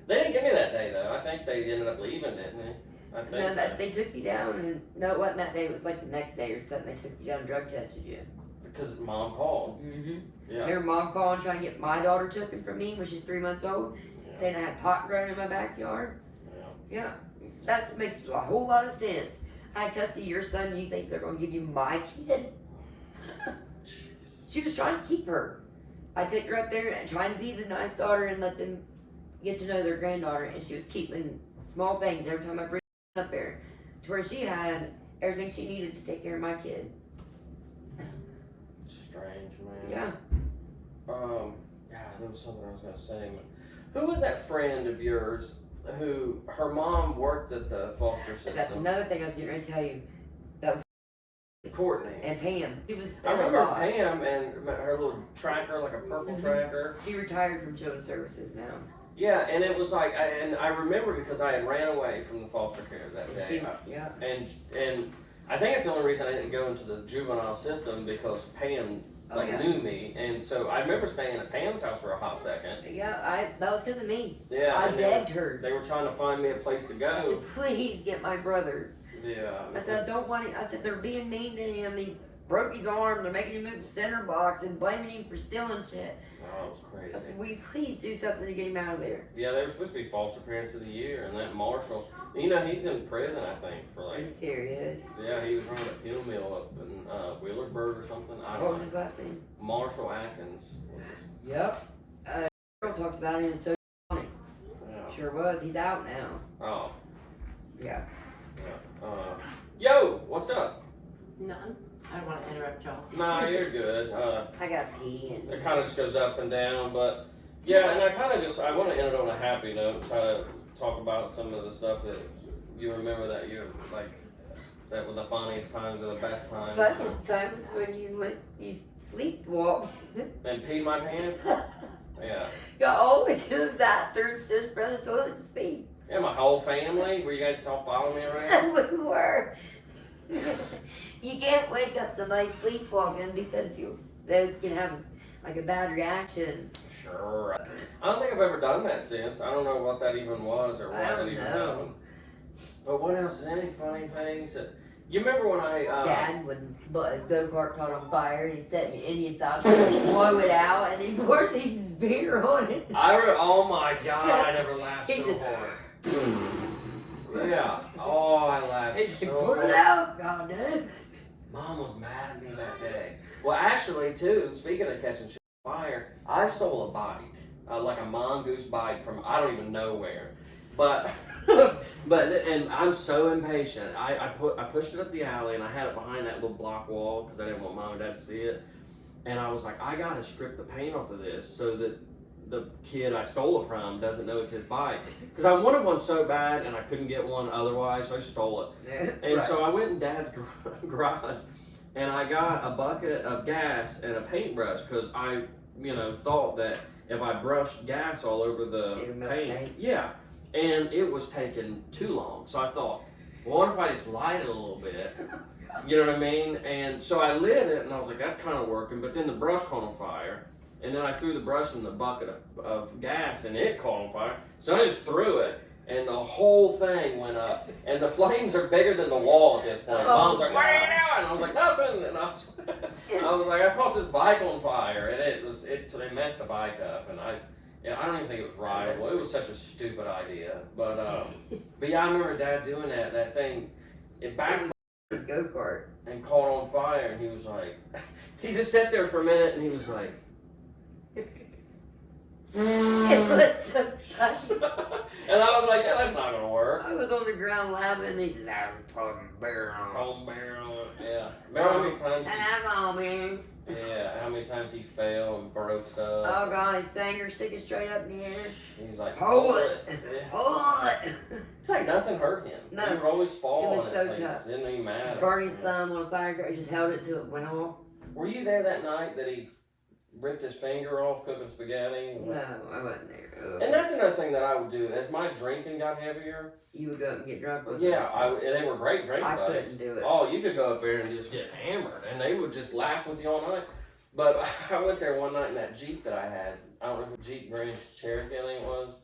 They didn't get me that day though. I think they ended up leaving, didn't they? I think No, so. they took you down, and no, it wasn't that day. It was like the next day or something. They took you down and drug tested you. Because mom called. Mm-hmm. Yeah. Remember mom calling trying to get my daughter taken from me when she's 3 months old, saying I had pot growing in my backyard. Yeah. That makes a whole lot of sense. I had custody of your son, and you think they're going to give you my kid? She was trying to keep her. I take her up there and trying to be the nice daughter and let them get to know their granddaughter, and she was keeping small things every time I bring her up there, to where she had everything she needed to take care of my kid. Strange, man. Yeah. There was something I was gonna say. Who was that friend of yours who her mom worked at the foster system? That's another thing I was going to tell you. That was Courtney. and Pam. She was. I remember Pam and her little tracker, like a purple tracker. She retired from children's services now. Yeah, and it was like, and I remember because I had ran away from the foster care that day. Yeah. And I think it's the only reason I didn't go into the juvenile system because Pam knew me, and so I remember staying at Pam's house for a hot second. Yeah, that was because of me. Yeah, I begged her. They were trying to find me a place to go. I said, please get my brother. Yeah. I said, I don't want him. I said, they're being mean to him. He's broke his arm. They're making him move the center box and blaming him for stealing shit. Oh, it was crazy. I said, will you please do something to get him out of there? Yeah, they were supposed to be foster parents of the year, and that Marshall, he's in prison, I think, for like. Are you serious? Yeah, he was running a pill mill up in Wheelersburg or something. I don't What know. was his last name? Marshall Atkins. Was his, Yep. Girl talks about him. It's so funny. yeah. Sure was. He's out now. Oh. Yeah. Yeah. Yo, what's up? None. I don't want to interrupt y'all. Nah, you're good. I got pee and. It kind of just goes up and down, but yeah, and I want to end it on a happy note. Try to talk about some of the stuff that you remember that you like, that were the funniest times or the best times. Funniest time was when you sleepwalked. And peed my pants. Yeah. Got all the way to the bathroom, stood in front of the toilet to speak. Yeah, my whole family. Were you guys all following me around? We were. You can't wake up somebody sleepwalking because they can have like a bad reaction. Sure. I don't think I've ever done that since. I don't know what that even was or why I that don't even know. happened. But what else? Any funny things? You remember when I... Dad would a go-kart caught on fire and he set me Indian style to blow it out and he poured his beer on it. Oh my God, I never laughed so hard. Yeah. Oh, I laughed so Pull hard. it out, God damn. Mom was mad at me that day. Well, actually, too, speaking of catching shit on fire, I stole a bike, like a mongoose bike from I don't even know where. But, and I'm so impatient. I pushed it up the alley and I had it behind that little block wall because I didn't want mom and dad to see it. And I was like, I gotta strip the paint off of this so that the kid I stole it from doesn't know it's his bike. Because I wanted one so bad and I couldn't get one otherwise, so I stole it. And Right. so I went in Dad's garage and I got a bucket of gas and a paintbrush because I, thought that if I brushed gas all over the It'll melt paint, yeah, and it was taking too long. So I thought, well, what if I just light it a little bit? You know what I mean? And so I lit it and I was like, that's kind of working. But then the brush caught on fire. And then I threw the brush in the bucket of gas and it caught on fire. So I just threw it and the whole thing went up. And the flames are bigger than the wall at this point. Oh, Mom's like, what are you God. doing? And I was like, nothing. And I was like, I caught this bike on fire. And so they messed the bike up. And I don't even think it was right. Well, it was such a stupid idea. But yeah, I remember Dad doing that thing. It backfired. His go-kart. And caught on fire. And he was like, he just sat there for a minute and he was like, It was so funny. and I was like, yeah, that's not gonna work. I was on the ground laughing and he says, I was pulling barrel. Home barrel, yeah. Remember how many times? Come on, man. Yeah, how many times he fell and broke stuff. Oh, God, his finger sticking straight up in the air. He's like, Hold it. Yeah. Hold it. It's like nothing hurt him. No. He would always fall. It was and so it's like, tough. It didn't even matter. Burned his thumb on a firecracker. He just held it till it went off. Were you there that night that he ripped his finger off cooking spaghetti? No, I wasn't there. Ugh. And that's another thing that I would do. As my drinking got heavier, You would go up and get drunk with yeah, them? they were great drinking I buddies. couldn't do it. Oh, you could go up there and just get hammered, and they would just laugh with you all night. But I went there one night in that Jeep that I had. I don't know if it was Jeep Grand Cherokee, I think it was.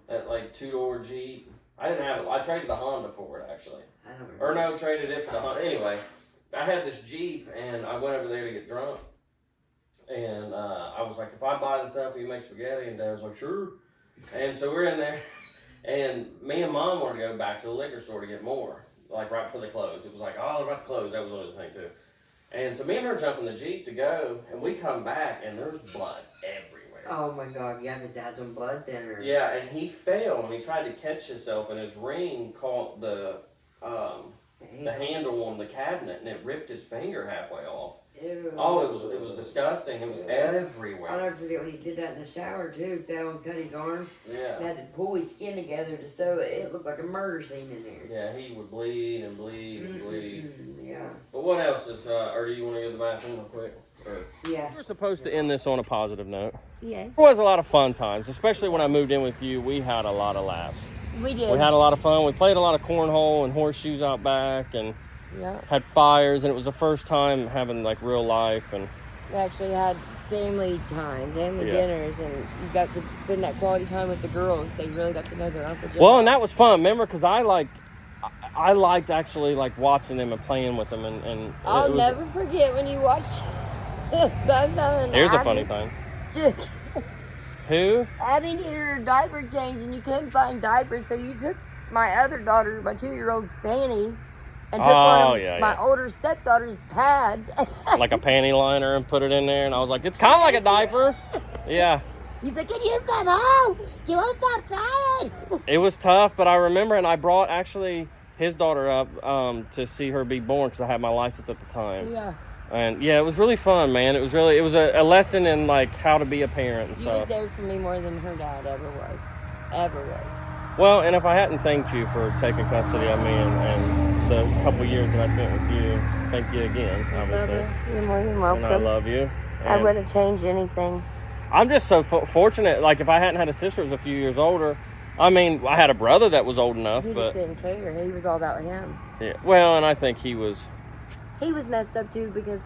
That like 2-door Jeep. I didn't have it. I traded the Honda for it, actually. I don't remember. Or no, traded it for the Honda. Anyway, I had this Jeep, and I went over there to get drunk. And I was like, if I buy the stuff, will you make spaghetti? And Dad was like, sure. And so we're in there, and me and Mom wanted to go back to the liquor store to get more, like right before they closed. It was like, oh, they're about to close. That was the other thing, too. And so me and her jump in the Jeep to go, and we come back, and there's blood everywhere. Oh, my God. Yeah, his dad's on blood thinner. Yeah, and he fell, and he tried to catch himself, and his ring caught the handle on the cabinet, and it ripped his finger halfway off. Ew. Oh, it was disgusting. It was I'll everywhere. never forget when he did that in the shower, too. Fell and cut his arm. Yeah. He had to pull his skin together to sew it. It looked like a murder scene in there. Yeah, he would bleed and bleed and bleed. Yeah. But what else is, or do you want to go to the bathroom real quick? Yeah. We're supposed to end this on a positive note. Yes. There was a lot of fun times, especially when I moved in with you. We had a lot of laughs. We did. We had a lot of fun. We played a lot of cornhole and horseshoes out back and Yeah. had fires, and it was the first time having like real life. And We actually had family time, family Yeah. dinners, and you got to spend that quality time with the girls. They really got to know their Uncle Joe. well, and that was fun. Remember, because I liked actually like watching them and playing with them, and I'll it was, never forget when you watched. Here's a funny time. Who? Having your diaper change and you couldn't find diapers, so you took my other daughter, my 2-year-old's panties, and took one of my older stepdaughter's pads. Like a panty liner and put it in there, and I was like, it's kind of like a diaper. Yeah. He's like, can you come home? You won't stop crying. It was tough, but I remember, and I brought actually his daughter up to see her be born because I had my license at the time. Yeah. And yeah, it was really fun, man. It was a lesson in like how to be a parent and You stuff. was there for me more than her dad ever was. Ever was. Well, and if I hadn't thanked you for taking custody of me and the couple years that I spent with you, thank you again, obviously. Love you. You're more than welcome. And I love you. I And wouldn't change anything. I'm just so fortunate. Like, if I hadn't had a sister who was a few years older, I mean, I had a brother that was old enough, He but just didn't care. He was all about him. yeah. Well, and I think he was messed up too because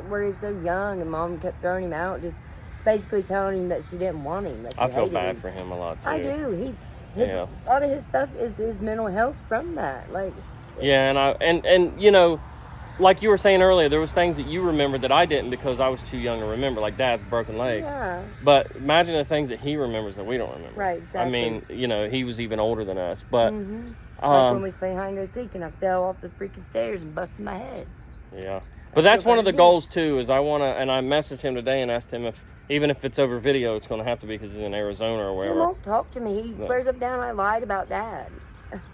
where he was so young and mom kept throwing him out, just basically telling him that she didn't want him. That she I feel hated bad him. for him a lot too. I do. A lot of his stuff is his mental health from that. Like, yeah, and you know, like you were saying earlier, there was things that you remembered that I didn't because I was too young to remember, like Dad's broken leg. yeah, But imagine the things that he remembers that we don't remember. right, exactly. I mean, you know, he was even older than us. But like when we was playing hide and go seek and I fell off the freaking stairs and busted my head. yeah. But that's one of the goals too. Is I want to, and I messaged him today and asked him if, even if it's over video, it's going to have to be because he's in Arizona or He wherever. won't talk to me. He swears up down I lied about Dad.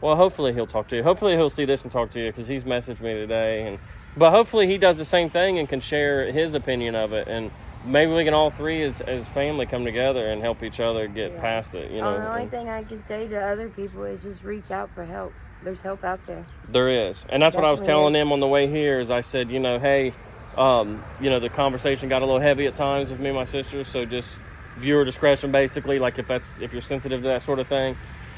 Well, hopefully he'll talk to you. Hopefully he'll see this and talk to you because he's messaged me today. But hopefully he does the same thing and can share his opinion of it. And maybe we can all three as family come together and help each other get past it. You know, The only thing I can say to other people is just reach out for help. There's help out there. There is. And that's what I was telling them on the way here is I said, you know, hey, you know, the conversation got a little heavy at times with me and my sister. So just viewer discretion, basically, like if you're sensitive to that sort of thing.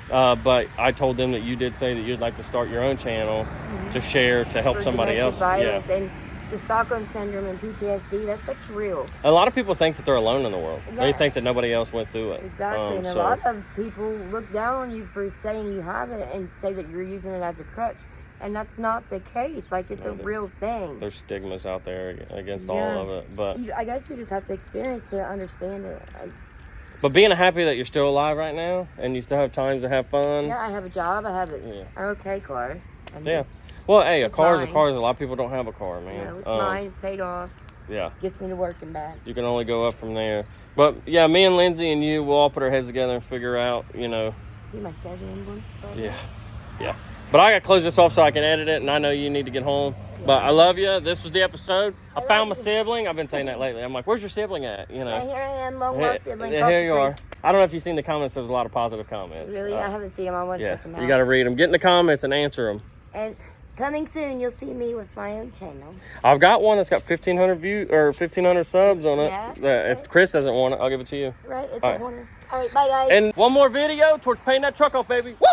But I told them that you did say that you'd like to start your own channel to share, to help For somebody else. Violence and the Stockholm Syndrome and PTSD, that's such real. A lot of people think that they're alone in the world. Yeah. They think that nobody else went through it. Exactly. And a lot of people look down on you for saying you have it and say that you're using it as a crutch. And that's not the case. Like, it's a real thing. There's stigmas out there against all of it. But I guess you just have to experience to understand it. But being happy that you're still alive right now and you still have times to have fun. Yeah, I have a job. I have an okay car. Yeah. Well, hey, a car is a mine. car. A lot of people don't have a car, man. No, it's mine. It's paid off. Yeah. Gets me to work and back. You can only go up from there. But, yeah, me and Lindsay and you, we'll all put our heads together and figure out, you know. See my Chevy emblem? Yeah. But I got to close this off so I can edit it, and I know you need to get home. Yeah. But I love you. This was the episode. I found my sibling. I've been saying that lately. I'm like, where's your sibling at? You know. Yeah, here I am, long lost sibling. Here you are. I don't know if you've seen the comments. There's a lot of positive comments. Really? I haven't seen them. I want to check them out. You got to read them. Get in the comments and answer them. And coming soon, you'll see me with my own channel. I've got one that's got 1,500 views or 1,500 subs on it. Yeah. If Chris doesn't want it, I'll give it to you. Right? It's a winner. All right, bye, guys. And one more video towards paying that truck off, baby. Woo!